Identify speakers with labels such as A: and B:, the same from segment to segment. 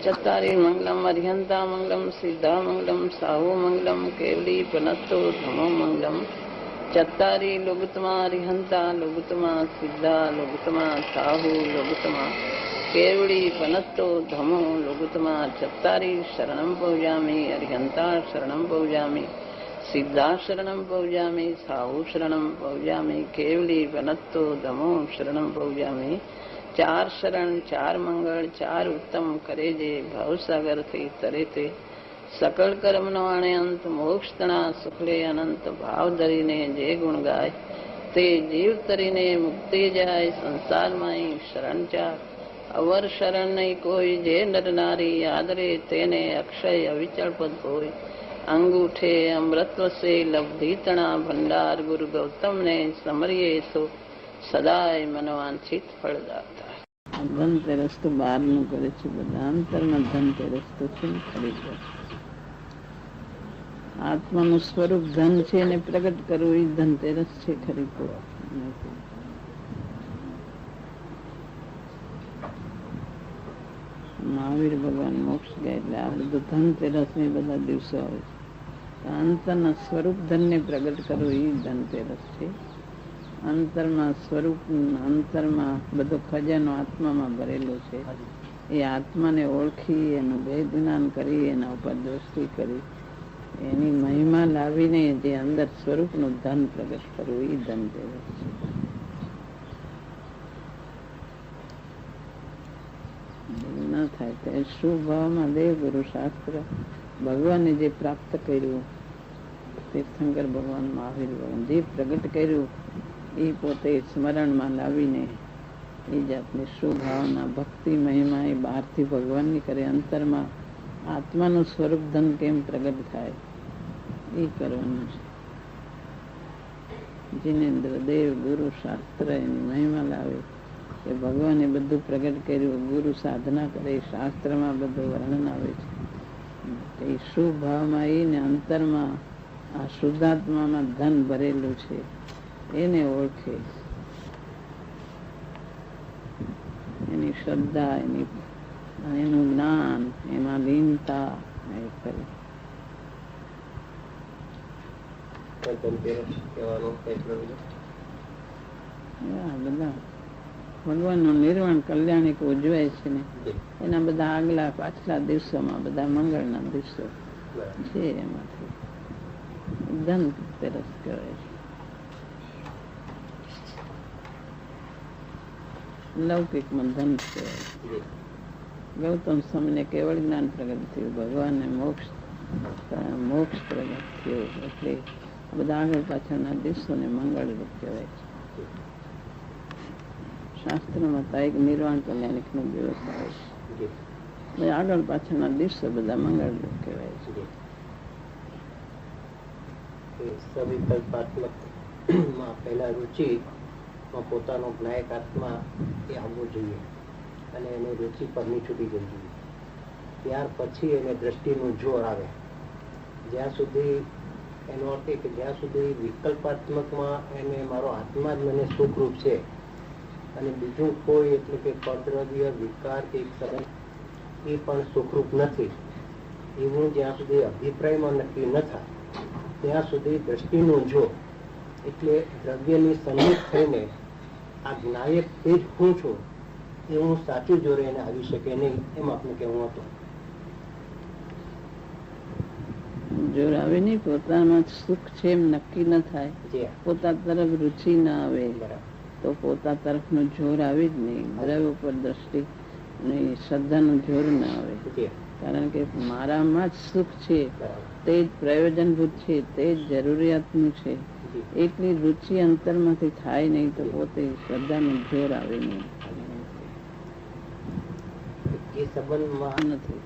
A: चत्तारि मंगलम अर्हंता मंगलम सिद्धा मंगलम साहु मंगलम केवली पनत्तो धमो मंगलम चत्तारि लोगुतमा अर्हंता लोगुतमा सिद्धा लोगुतमा साहु लोगुतमा केवली पनत्तो धमो लोगुतमा चत्तारि शरणं पौजामि अर्हंता शरणं पौजामि सिद्धा शरणं पौजामि साहु शरणं पौजामि केवली पनत्तो धमो शरणं पौजामि चार शरण चार मंगल चार उत्तम करे जे भवसागर थी तरे ते सकल कर्म नो आणे अंत मोक्ष तणा सुखले अनंत भाव धरीने जे गुण गाय ते जीव तरीने मुक्ति जाय संसार माई शरण चार अवर शरण नहीं कोई जे नर नारी आदरे तेने अक्षय अविचल पद कोई अंगूठे अमृतव से लब्धि तणा भंडार गुरु गौतम ने समरिये सो સદાય મનોવાંછિત ફળદાતા. ધનતેરસ તો બહારનું કરે છે બધા, અંતરમાં ધનતેરસ તો છે ખરી વાત. આત્માનું સ્વરૂપ ધન છે એને પ્રગટ કરવું એ ધનતેરસ છે ખરી તો. મહાવીર ભગવાન મોક્ષ ગયા એટલે આ બધું ધનતેરસ ને બધા દિવસો આવે છે. અંતરના સ્વરૂપ ધનને પ્રગટ કરવું એ ધનતેરસ છે. અંતરમાં સ્વરૂપ અંતરમાં બધો ખજાનો આત્મામાં ભરેલો છે. એ આત્માને ઓળખી એનું ભેદ જ્ઞાન કરી એના ઉપર દ્રષ્ટિ કરી એની મહિમા લાવીને જે અંદર સ્વરૂપનું ધન પ્રગટ કરવું એ ધનતેરસ છે. ના થાય તો શુભ ભાવમાં દેવ ગુરુ શાસ્ત્ર ભગવાને જે પ્રાપ્ત કર્યું, તીર્થંકર ભગવાન મહાવીર ભગવાન જે પ્રગટ કર્યું એ પોતે સ્મરણમાં લાવીને એ જાતની શુભાવના ભક્તિ મહિમા એ બહારથી ભગવાનની કરે, અંતરમાં આત્માનું સ્વરૂપ ધન કેમ પ્રગટ થાય એ કરવાનું છે. જીનેન્દ્ર દેવ ગુરુ શાસ્ત્ર એની મહિમા લાવે કે ભગવાને બધું પ્રગટ કર્યું, ગુરુ સાધના કરે, શાસ્ત્રમાં બધું વર્ણન આવે છે. એ શુભાવમાં એને અંતરમાં આ શુદ્ધાત્મામાં ધન ભરેલું છે એને ઓળખે, એની શ્રદ્ધા એનું જ્ઞાન એમાં લીનતા કરે. બધા ભગવાનનું નિર્વાણ કલ્યાણિક ઉજવાય છે ને એના બધા આગલા પાછલા દિવસોમાં બધા મંગળના દિવસો છે, એમાંથી ધનતેરસ કહેવાય છે. લૌકિકમાં ધન કહેવાય. ગૌતમ સ્વામીને કેવળ જ્ઞાન પ્રગટ થયું, ભગવાનને મોક્ષ પ્રગટ થયો એટલે બધા આગળ પાછળના દિવસોને મંગળરૂપ કહેવાય છે. શાસ્ત્રમાં તો એક નિર્વાણ કલ્યાણિક નો દિવસ આવે છે, આગળ પાછળના દિવસો બધા મંગળરૂપ કહેવાય છે.
B: પહેલા રુચિ પોતાનો જ્ઞાયક આત્મા એ આવવો જોઈએ અને એને રુચિ પરની છૂટી જવી જોઈએ. ત્યાર પછી એને દ્રષ્ટિનું જોર આવે. જ્યાં સુધી એનો અર્થ કે જ્યાં સુધી વિકલ્પાત્મકમાં એને મારો આત્મા જ મને સુખરૂપ છે અને બીજું કોઈ એટલે કે પદ્રવ્ય વિકાર કે સંબંધ એ પણ સુખરૂપ નથી એવું જ્યાં સુધી અભિપ્રાયમાં નક્કી ન થાય ત્યાં સુધી દ્રષ્ટિનું જોર એટલે દ્રવ્યની સન્નિધ થઈને આ જ્ઞાયક તે જ હું છું એ હું સાચું જોરે એને આવી શકે નહીં એમ આપણે કહેવું હતું.
A: જોર આવે નહીં, પોતામાં સુખ છે એમ નક્કી ન થાય, પોતા તરફ રુચિ ના આવે તો પોતા તરફ નું જોર આવે જ નહીં. દ્રવ્ય ઉપર દ્રષ્ટિ શ્રદ્ધાનું જોર ના આવે, કારણ કે મારામાં જ સુખ છે, તે જ પ્રયોજનભૂત છે, તે જ જરૂરિયાતનું છે. એટલી રુચિ અંતરમાંથી થાય નહીં તો પોતે શ્રદ્ધાનું જોર આવે નહીં.
B: એ સંબંધમાં નથી.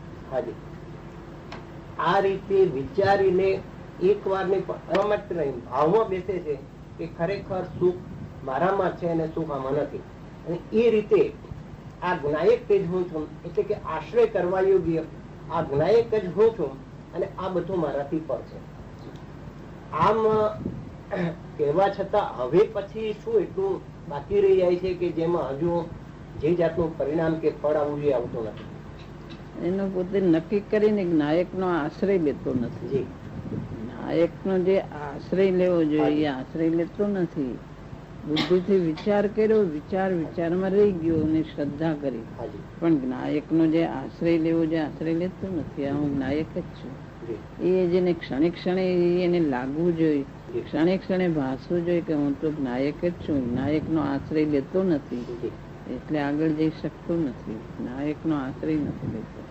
B: આ રીતે વિચારીને એક વાર ભાવમાં બેસે છે કે ખરેખર સુખ મારામાં છે અને સુખ આમાં નથી, અને એ રીતે આ જ્ઞાયક જ હું છું એટલે કે આશ્રય કરવા યોગ્ય આ જ્ઞાયક જ હું છું અને આ બધું મારાથી પર છે. આમ કહેવા છતાં હવે પછી શું એટલું બાકી રહી જાય છે કે જેમાં હજુ જે જાતનું પરિણામ કે ફળ આવવું એ આવતું નથી.
A: એનો પોતે નક્કી કરીને નાયકનો આશ્રય લેતો નથી.
B: જી
A: નાયકનો જે આશ્રય લેવો જોઈએ એ આશ્રય લેતો નથી. બુદ્ધિથી વિચાર કર્યો, વિચારમાં રહી ગયો અને શ્રદ્ધા કરી,
B: હાજી
A: પણ નાયકનો જે આશ્રય લેવો જે આશ્રય લેતો નથી. આ હું નાયક જ છું.
B: જી
A: એ જેને ક્ષણે ક્ષણે એને લાગવું જોઈએ, ક્ષણે ક્ષણે ભાસવું જોઈએ કે હું તો નાયક જ છું. નાયકનો આશ્રય લેતો નથી
B: જી
A: એટલે આગળ જઈ શકતો નથી. નાયકનો આશ્રય નથી લેતો.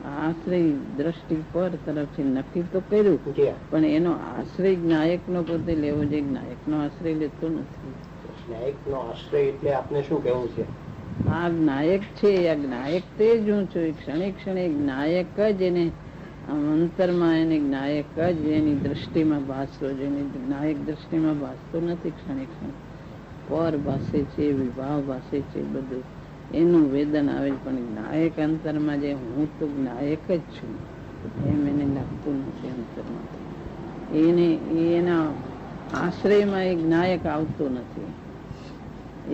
A: આશ્રય દ્રષ્ટિ પર તરફથી નક્કી તો કર્યું,
B: જી હા.
A: પણ એનો આશ્રય નાયકનો પોતે લેવો જોઈએ. નાયકનો આશ્રય લેતો નથી.
B: નાયકનો આશ્રય એટલે આપને શું કહેવું છે?
A: આ નાયક છે, આ નાયક તે જ હું છું. ક્ષણે ક્ષણે નાયક જ એને અંતરમાં એને નાયક જ એની દ્રષ્ટિમાં ભાસતો જ. એની નાયક દ્રષ્ટિમાં ભાસતો નથી. ક્ષણે ક્ષણે પર ભાસે છે, વિભાવ ભાસે છે, બધું એનું વેદન આવે. પણ નાયક અંતરમાં જે હું તો નાયક જ છું એમ એને લાગતું નથી. અંતરમાં એને એના આશ્રયમાં એક નાયક આવતો નથી.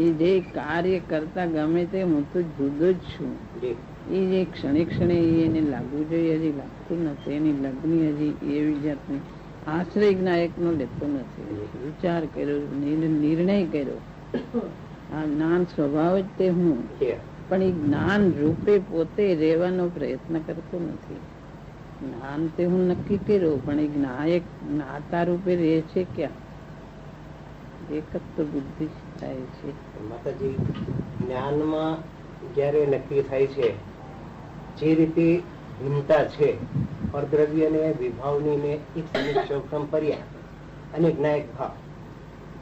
A: એ જે કાર્ય કરતા ગમે તે હું તો જુદો જ છું.
B: જી
A: એ જે ક્ષણે ક્ષણે એને લાગવું જોઈએ હજી લાગતું નથી. એની લગ્ની હજી એવી જાતની આશ્રય નાયકનો લેતો નથી. વિચાર કર્યો, નિર્ણય કર્યો. આ જ્ઞાન સ્વભાવ જ તે હું,
B: જી હા.
A: પણ એ જ્ઞાન રૂપે પોતે રહેવાનો પ્રયત્ન કરતો નથી. જ્ઞાન તે હું નક્કી કર્યો, પણ એ નાયક જ્ઞાતા રૂપે રહે છે ક્યાં? એક જ તો બુદ્ધિ થાય છે.
B: માતાજી, જ્ઞાનમાં જ્યારે નક્કી થાય છે જે રીતે ભિન્નતા છે પરદ્રવ્ય ને વિભાવની ને એક સૌક્રમ પર્યા અને જ્ઞાયક ભાવ,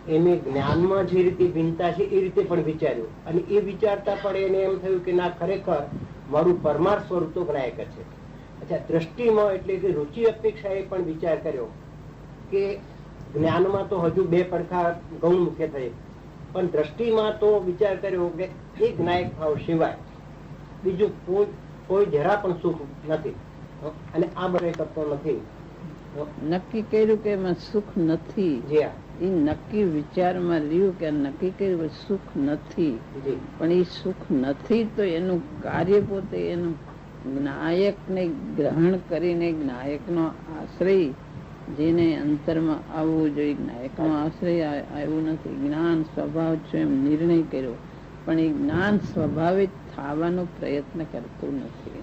B: એને જ્ઞાનમાં જે રીતે ભિન્નતા છે એ રીતે પણ વિચાર્યું અને એ વિચારતા પણ એને એમ થયું કે ના, ખરેખર મારું પરમાર્થ સ્વરૂપ તો જ્ઞાયક જ છે. અચ્છા, દ્રષ્ટિમાં એટલે કે રુચિ અપેક્ષાએ પણ વિચાર કર્યો કે જ્ઞાનમાં તો હજુ બે પડખા ગૌણ મુખ્ય થઈ, પણ દ્રષ્ટિમાં તો વિચાર કર્યો કે એક જ્ઞાયક ભાવ સિવાય બીજું કોઈ જરા પણ સુખ નથી અને આ બધે કરતો નથી.
A: નક્કી કર્યું કે એમાં સુખ નથી.
B: જી હા.
A: એ નક્કી વિચારમાં રહ્યું કે નક્કી કર્યું સુખ નથી,
B: જી
A: પણ એ સુખ નથી તો એનું કાર્ય પોતે એનું નાયકને ગ્રહણ કરીને નાયકનો આશ્રય જેને અંતરમાં આવવું જોઈએ, નાયકનો આશ્રય આવ્યું નથી. જ્ઞાન સ્વભાવ છે એમ નિર્ણય કર્યો, પણ એ જ્ઞાન સ્વભાવિત થવાનો પ્રયત્ન કરતું નથી.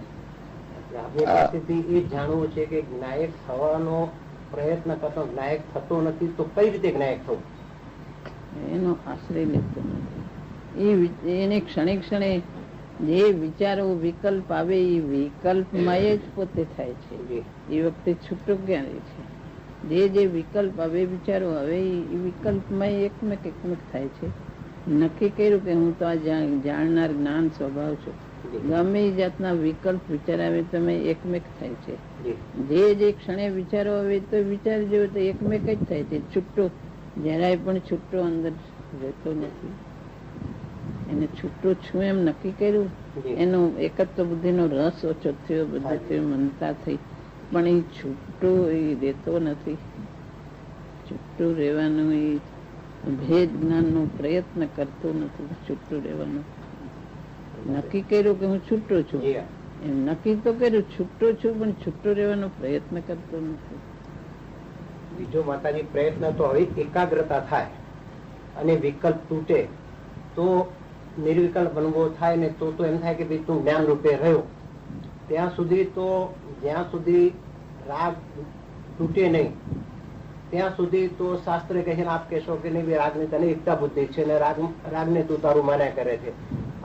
B: આપણી પાસેથી એ જાણવું છે કે જ્ઞાયક થવાનો પ્રયત્ન કરતો જ્ઞાયક થતો નથી, તો કઈ રીતે જ્ઞાયક થવું?
A: એનો આશ્રય લેતો નથી. એને ક્ષણે ક્ષણે જે વિચારો વિકલ્પ આવે એ વિકલ્પમય જ પોતે થાય છે. એ વખતે છૂટો ક્યાં રહે છે? જે વિકલ્પ આવે વિચારો હવે એ વિકલ્પમય એકમેક થાય છે. નક્કી કર્યું કે હું તો આ જાણનાર જ્ઞાન સ્વભાવ છું. ગમે એ જાતના વિકલ્પ વિચાર આવે તમે એકમેક થાય છે. જે ક્ષણે વિચારો આવે તો વિચાર જેવો તો એકમેક જ થાય છે. છૂટો જરાય પણ છૂટો અંદર રહેતો નથી. એને છૂટો છું એમ નક્કી કર્યું, એનો એકત્વ બુદ્ધિનો રસ ઓછો થયો, બધી મનતા થઈ, પણ એ છૂટો એ રહેતો નથી. છૂટું રહેવાનું એ ભેદ જ્ઞાનનો પ્રયત્ન કરતો નથી. છૂટું રહેવાનું નક્કી કર્યું કે હું છૂટો છું એમ નક્કી તો કર્યું, છૂટો છું, પણ છૂટો રહેવાનો પ્રયત્ન કરતો નથી.
B: બીજો માતાજી પ્રયત્ન તો હવે એકાગ્રતા થાય અને વિકલ્પ તૂટે તો નિર્વિકલ્પ બનવો થાય ને તો એમ થાય કે ભાઈ તું જ્ઞાન રૂપે રહ્યો ત્યાં સુધી, તો જ્યાં સુધી રાગ તૂટે નહીં ત્યાં સુધી તો શાસ્ત્ર કહે છે આપ કહેશો કે નહીં રાગની તને એકતા બુદ્ધિ છે ને રાગને તું તારું માન્યા કરે છે.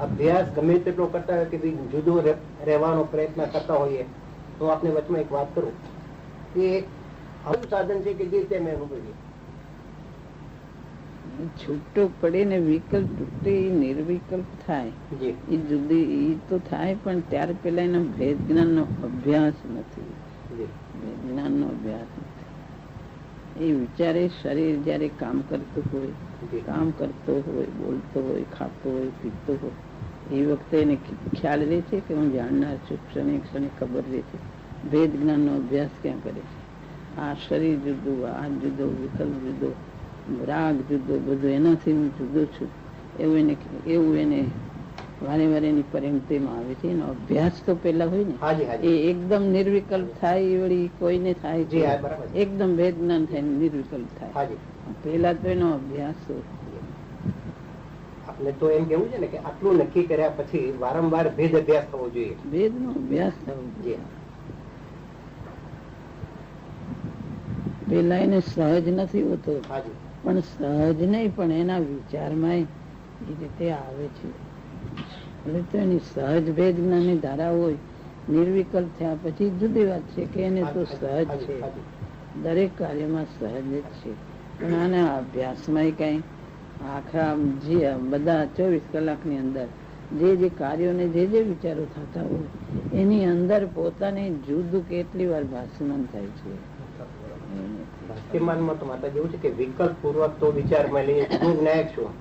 B: અભ્યાસ ગમે તેટલો કરતા હોય કે ભાઈ જુદો રહેવાનો પ્રયત્ન કરતા હોઈએ તો આપને વચમાં એક વાત કરું કે આવું સાધન છે કે જે તેમ એનું બધું
A: છૂટો પડે ને વિકલ્પ તૂટે એ નિર્વિકલ્પ થાય. એ જુદી એ તો થાય, પણ ત્યાર પેલા એનો ભેદ જ્ઞાન નો અભ્યાસ નથી. જ્ઞાન નો અભ્યાસ નથી. એ વિચારે શરીર જયારે કામ કરતું હોય, બોલતો હોય, ખાતો હોય, પીતો હોય, એ વખતે એને ખ્યાલ રહે છે કે હું જાણનાર છું. ક્ષણે ક્ષણે ખબર રહે છે. ભેદ જ્ઞાન નો અભ્યાસ ક્યાં કરે છે? આ શરીર જુદું, આ જુદો, વિકલ્પ જુદો, રાગ જુદો, બધું એનાથી હું જુદો છું એવું એને વારે વારે એની પરિણતિમાં આવે છે. એનો અભ્યાસ તો પેલા હોય ને,
B: હાજી, હાજી.
A: એ એકદમ નિર્વિકલ્પ થાય એ વળી કોઈને થાય
B: જી,
A: છે.
B: હા, બરાબર છે.
A: એકદમ વેદ જ્ઞાન થાય ને નિર્વિકલ્પ થાય.
B: હાજી.
A: પેલા તો એનો અભ્યાસ હોય.
B: આપણે તો એમ કેવું છે ને કે આટલું નક્કી કર્યા પછી વારંવાર ભેદ અભ્યાસ થવો જોઈએ.
A: વેદ નો અભ્યાસ થવો જોઈએ. પેલા એને સહજ નથી હોતો,
B: હાજી.
A: પણ સહજ નહીં, પણ એના વિચારમાં એ રીતે આવે છે. એટલે તો એની સહજ ભેદ જ્ઞાનની ધારા હોય, નિર્વિકલ્પ થયા પછી જુદી વાત છે કે એને તો સહજ છે, દરેક કાર્યમાં સહજ જ છે. પણ આના અભ્યાસમાં કઈ આખા બધા 24 કલાકની અંદર જે કાર્યોને જે વિચારો થતા હોય એની અંદર પોતાને જુદું કેટલી વાર ભાષમાન થાય છે.
B: ભાષ્યમાનમાં તો માતા જેવું છે કે વિકલ્પ પૂર્વક તો વિચારમાં લઈએ હું જ્ઞાયક છું,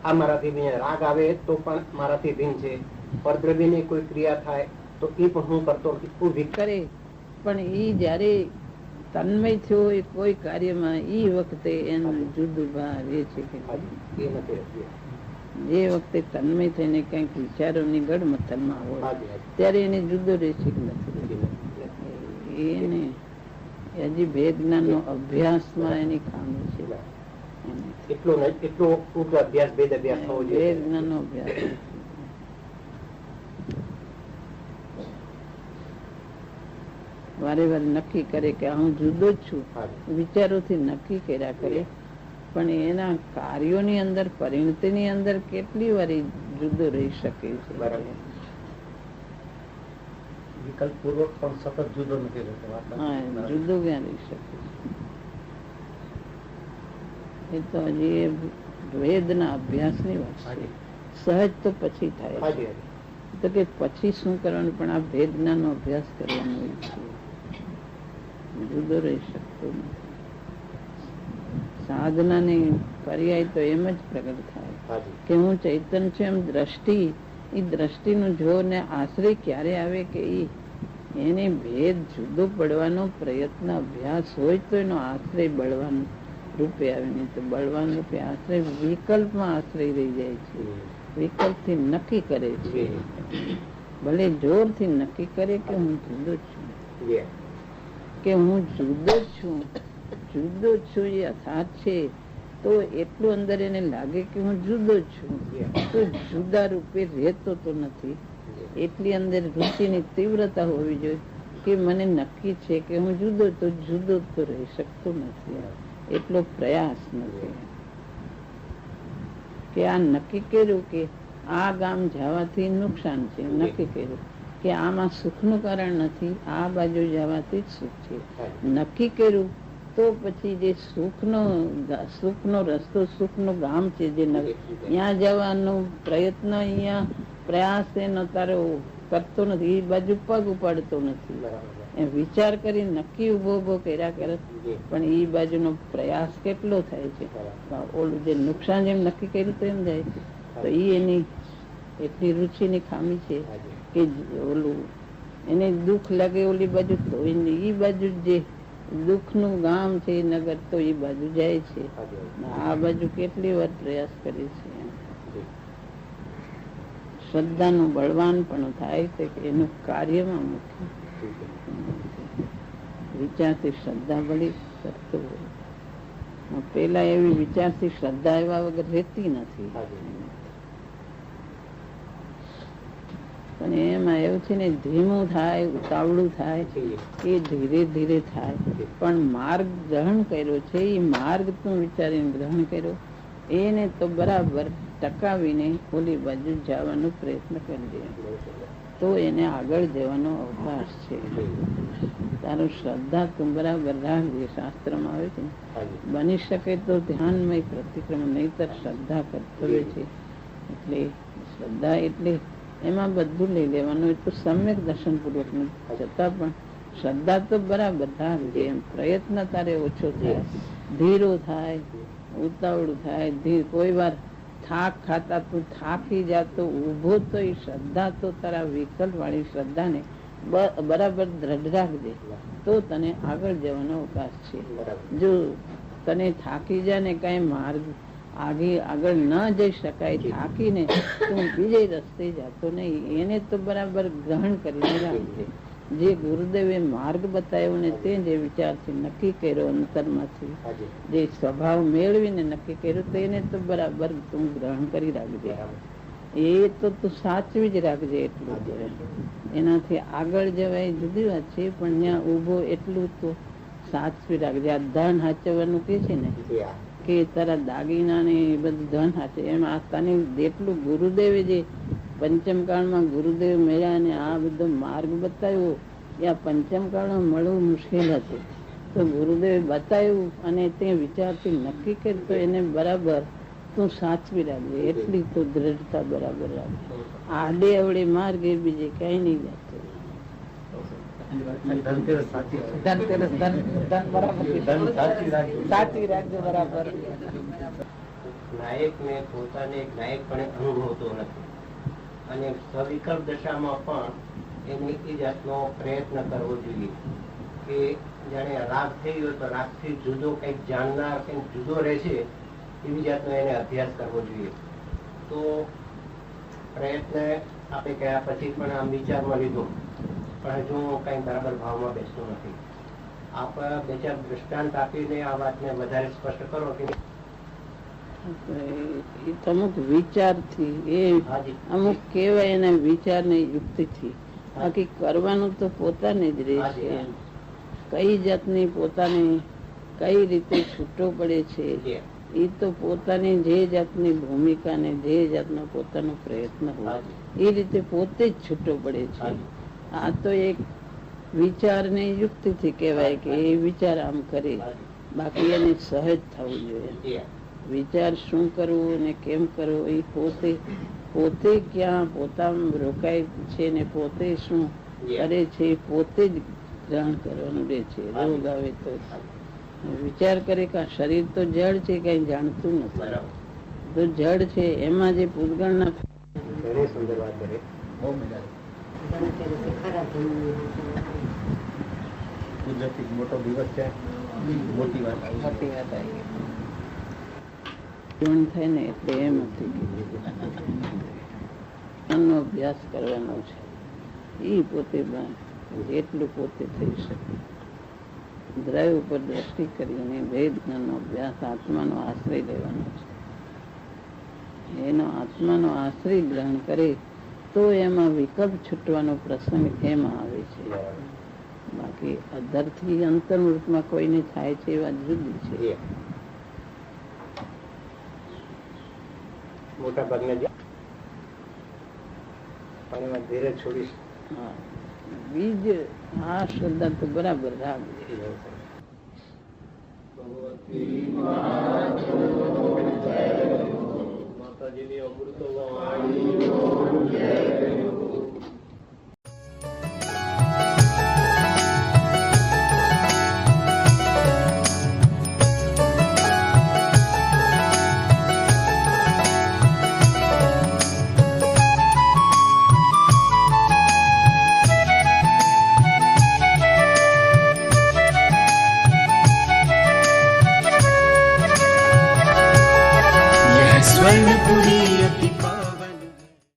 B: આ મારાથી ભિન્ન, રાગ આવે તો પણ મારાથી ભિન્ન છે, પરદ્રવ્યની કોઈ ક્રિયા થાય તો એ પણ હું કરતો નથી
A: કરે. પણ એ જયારે તન્મય થયો હોય કોઈ કાર્યમાં એ વખતે એનું જુદું ભાવ એ છે કે જે વખતે તન્મય થઈને કઈક વિચારોની ગડમથલમાં હોય ત્યારે એને જુદો રહેશે કે નથી. એને હજી ભેદ જ્ઞાન નો અભ્યાસમાં એની ખામી છે.
B: એટલો અભ્યાસ ભેદ અભ્યાસ થવો જોઈએ.
A: ભેદ જ્ઞાન નો અભ્યાસ વારે વારે નક્કી કરે કે હું જુદો જ છું, વિચારોથી નક્કી કર્યા કરે, પણ એના કાર્યોની અંદર પરિણતિની અંદર કેટલી વાર જુદો રહી શકે છે.
B: વિકલ્પ પૂર્વક પણ સતત જુદો નથી રહેતો.
A: જુદો ક્યાં રહી શકે છે? એ તો હજી વેદના અભ્યાસની વાત છે. સહજ તો પછી થાય તો કે પછી શું કરવાનું, પણ આ ભેદ જ્ઞાન નો અભ્યાસ કરવાનો છે. જુદો રહી શકતો નથી. સાધના ને પર્યાય તો એમ જ પ્રગટ થાય કે હું ચૈતન્ય છું. એમ દ્રષ્ટિ, એ દ્રષ્ટિનું જો ને આશ્રય ક્યારે આવે કે એને ભેદ જુદો પડવાનો પ્રયત્ન અભ્યાસ હોય તો એનો આશ્રય બળવાન રૂપે આવે, નહીં તો બળવાન રૂપે આશ્રય વિકલ્પમાં આશ્રય રહી જાય છે. વિકલ્પ થી નક્કી કરે છે, ભલે જોર થી નક્કી કરે કે હું જુદો છું, કે હું જુદો છું, જુદો છું એ અર્થાત છે. તો એટલું અંદર એને લાગે કે હું જુદો છું, તો જુદા રૂપે રહેતો તો નથી. એટલી અંદર રુચિની તીવ્રતા હોવી જોઈએ કે મને નક્કી છે કે હું જુદો તો રહી શકતો નથી. એટલો પ્રયાસ નથી કે આ નક્કી કર્યું કે આ ગામ જવાથી નુકસાન છે, નક્કી કર્યું કે આમાં સુખનું કારણ નથી, આ બાજુ જવાથી જ સુખ છે, નક્કી કર્યું. તો પછી જે સુખનો રસ્તો, સુખનું ગામ છે, જે ત્યાં જવાનો પ્રયત્ન, અહીંયા પ્રયાસ એનો તારો કરતો નથી, એ બાજુ પગ ઉપાડતો નથી. એ વિચાર કરી નક્કી ઉભો કર્યા કરે, પણ એ બાજુનો પ્રયાસ કેટલો થાય છે. ઓલું જે નુકસાન જેમ નક્કી કર્યું તો એમ જાય છે. તો એ એની એટલી રુચિની ખામી છે કે ઓલું એને દુઃખ લાગે ઓલી બાજુ, તો એ બાજુ જે દુઃખ નું ગામ છે એ નગર, તો એ બાજુ જાય છે. આ બાજુ કેટલી વાર પ્રયાસ કરે છે. શ્રદ્ધાનું બળવાન પણ થાય છે કે એનું કાર્યમાં મુખ્ય વિચારથી શ્રદ્ધા બળી કરતો હોય. પેલા એવી વિચારથી શ્રદ્ધા એવા વગર રહેતી નથી. પણ એમાં એવું છે ને, ધીમું થાય, ઉતાવળું થાય, એ ધીરે ધીરે થાય. પણ માર્ગ ગ્રહણ કર્યો છે, એ માર્ગ તું વિચારીને ગ્રહણ કર્યો, એને તો બરાબર ટકાવીને ઓલી બાજુ જવાનો પ્રયત્ન કરી તો એને આગળ જવાનો અવકાશ છે. તારું શ્રદ્ધા તું બરાબર રાખજે. શાસ્ત્રમાં આવે છે બની શકે તો ધ્યાનમય પ્રતિક્રમણ, નહીતર શ્રદ્ધા કર્તવ્ય છે. એટલે શ્રદ્ધા એટલે એમાં બધું લઈ લેવાનું. એટલું સમ્યક દર્શન પૂર્વક છતાં પણ શ્રદ્ધા તો બરાબર રાખજે. એમ પ્રયત્ન તારે ઓછો થાય, ધીરો થાય, ઉતાવળું થાય. કોઈ વાર થાક ખાતા તું થાકી જાતો ઉભો, તો એ શ્રદ્ધા તો તારા વિકલ્પ વાળી શ્રદ્ધાને બરાબર દ્રઢ રાખજે, તો તને આગળ જવાનો અવકાશ છે. જો તને થાકી જાય ને કઈ માર્ગ આગળ ન જઈ શકાય થાકીને તું બીજે રસ્તે જતો નહીં, એને તો બરાબર ગ્રહણ કરીને રાખજે. જે ગુરુદેવે માર્ગ બતાવ્યો ને તે જે વિચારથી નક્કી કર્યો અંતરમાંથી, જે સ્વભાવ મેળવીને નક્કી કર્યું તેને તો બરાબર તું ગ્રહણ કરી રાખજે. એ તો તું સાચવી જ રાખજે. એટલું એનાથી આગળ જવાય જુદી વાત છે, પણ ત્યાં ઉભો એટલું તો સાચવી રાખજે. આ ધન સાચવવાનું કે છે ને કે તારા દાગીના ને એ બધું ધન સાચે, એમ આ તને જેટલું ગુરુદેવે જે પંચમ કાળમાં ગુરુદેવ મળ્યા ને આ બધો માર્ગ બતાવ્યો, એ આ પંચમ કાળમાં મળવું મુશ્કેલ હતું. તો ગુરુદેવે બતાવ્યું અને તે વિચારથી નક્કી કર્યું તો એને બરાબર તું સાચવી રાખજે. એટલી તો દ્રઢતા બરાબર રાખજે. આડે અવડે માર્ગ એ બીજે કઈ નહીં જતો.
B: નાયક ને પોતાને નાયકપણે અનુભવતો નથી અને સવિકલ્પ દશામાં પણ એને એ જાતનો પ્રયત્ન કરવો જોઈએ કે જાણે રાગ થઈ ગયો તો રાગથી જુદો કંઈક જાણનાર કંઈક જુદો રહેશે એવી જાતનો એને અભ્યાસ કરવો જોઈએ. તો પ્રયત્ન આપણે ગયા પછી પણ આમ વિચારમાં લીધો પણ હજુ કઈ બરાબર ભાવમાં બેસતું નથી. આપ બે ચાર દ્રષ્ટાંત આપીને આ વાતને વધારે સ્પષ્ટ કરો કે
A: અમુક વિચારથી એ અમુક કેવાય એના વિચાર ને યુક્તિથી, બાકી કરવાનું તો પોતાને જ રહેશે. કઈ જાતની પોતાની કઈ રીતે છૂટો પડે છે એ તો પોતાની જે જાતની ભૂમિકા ને જે જાતનો પોતાનો પ્રયત્ન હોય એ રીતે પોતે જ છૂટો પડે છે. આ તો એક વિચાર ને યુક્તિથી કહેવાય કે એ વિચાર આમ કરે, બાકી એને સહજ થવું જોઈએ. વિચાર શું કરવું ને કેમ કરવું એ પોતે ક્યાં પોતામાં રોકાય છે ને પોતે શું કરે છે પોતે જ ગ્રહણ કરવાનું રહે છે. રોગ આવે તો વિચાર કરે કે શરીર તો જડ છે, કઈ જાણતું નથી, તો જડ છે એમાં જે પૂતગળના
B: સુંદર વાત કરે. મોટો દિવસ છે, મોટી વાત આવી
A: થાય ને એટલે એમ નથી એનો અભ્યાસ કરવાનો છે. એ પોતે એટલું પોતે થઈ શકે. દ્રવ્ય ઉપર દ્રષ્ટિ કરીને ભેદ જ્ઞાનનો અભ્યાસ આત્માનો આશ્રય લેવાનો છે. એનો આત્માનો આશ્રય ગ્રહણ કરે તો એમાં વિકલ્પ છૂટવાનો પ્રસંગ એમાં આવે છે. બાકી અધરથી અંતર્મૃતમાં કોઈને થાય છે એ વાત જુદી છે.
B: મોટા ભાગના ધીરે છોડીશ.
A: બીજ આ શ્રદ્ધા તો બરાબર રાગ
B: માતાજીની અમૃત વાણી